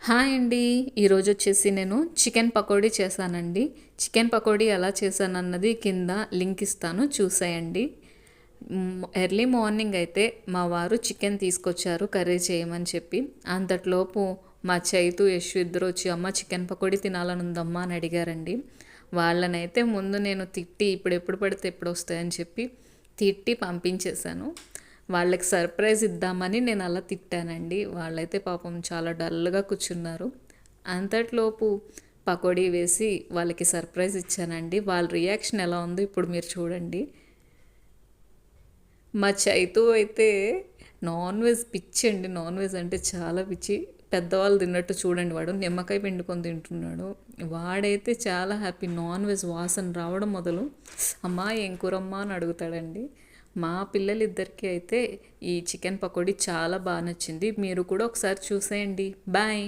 Hi అండి. ఈరోజు వచ్చేసి నేను చికెన్ పకోడీ చేశానండి. చికెన్ పకోడీ ఎలా చేశానన్నది కింద లింక్ ఇస్తాను చూసేయండి. ఎర్లీ మార్నింగ్ అయితే మా వారు చికెన్ తీసుకొచ్చారు కర్రీ చేయమని చెప్పి. అంతట్లోపు మా చైతు, యశు ఇద్దరు వచ్చి అమ్మ చికెన్ పకోడీ తినాలని ఉందమ్మా అని అడిగారండి. వాళ్ళనైతే ముందు నేను తిట్టి ఇప్పుడు ఎప్పుడు పడితే ఎప్పుడు వస్తాయని చెప్పి తిట్టి పంపించేశాను. వాళ్ళకి సర్ప్రైజ్ ఇద్దామని నేను అలా తిట్టానండి. వాళ్ళైతే పాపం చాలా డల్గా కూర్చున్నారు. అంతట్లోపు పకోడీ వేసి వాళ్ళకి సర్ప్రైజ్ ఇచ్చానండి. వాళ్ళ రియాక్షన్ ఎలా ఉందో ఇప్పుడు మీరు చూడండి. మా చైతు అయితే నాన్ వెజ్ పిచ్చి అండి. నాన్ వెజ్ అంటే చాలా పిచ్చి. పెద్దవాళ్ళు తిన్నట్టు చూడండి, వాడు నిమ్మకాయ పిండుకొని తింటున్నాడు. వాడైతే చాలా హ్యాపీ. నాన్ వెజ్ వాసన రావడం మొదలు అమ్మా ఏం కూరమ్మా అని అడుగుతాడండి. మా పిల్లలిద్దరికీ అయితే ఈ చికెన్ పకోడీ చాలా బాగా నచ్చింది. మీరు కూడా ఒకసారి చూసేయండి. బాయ్.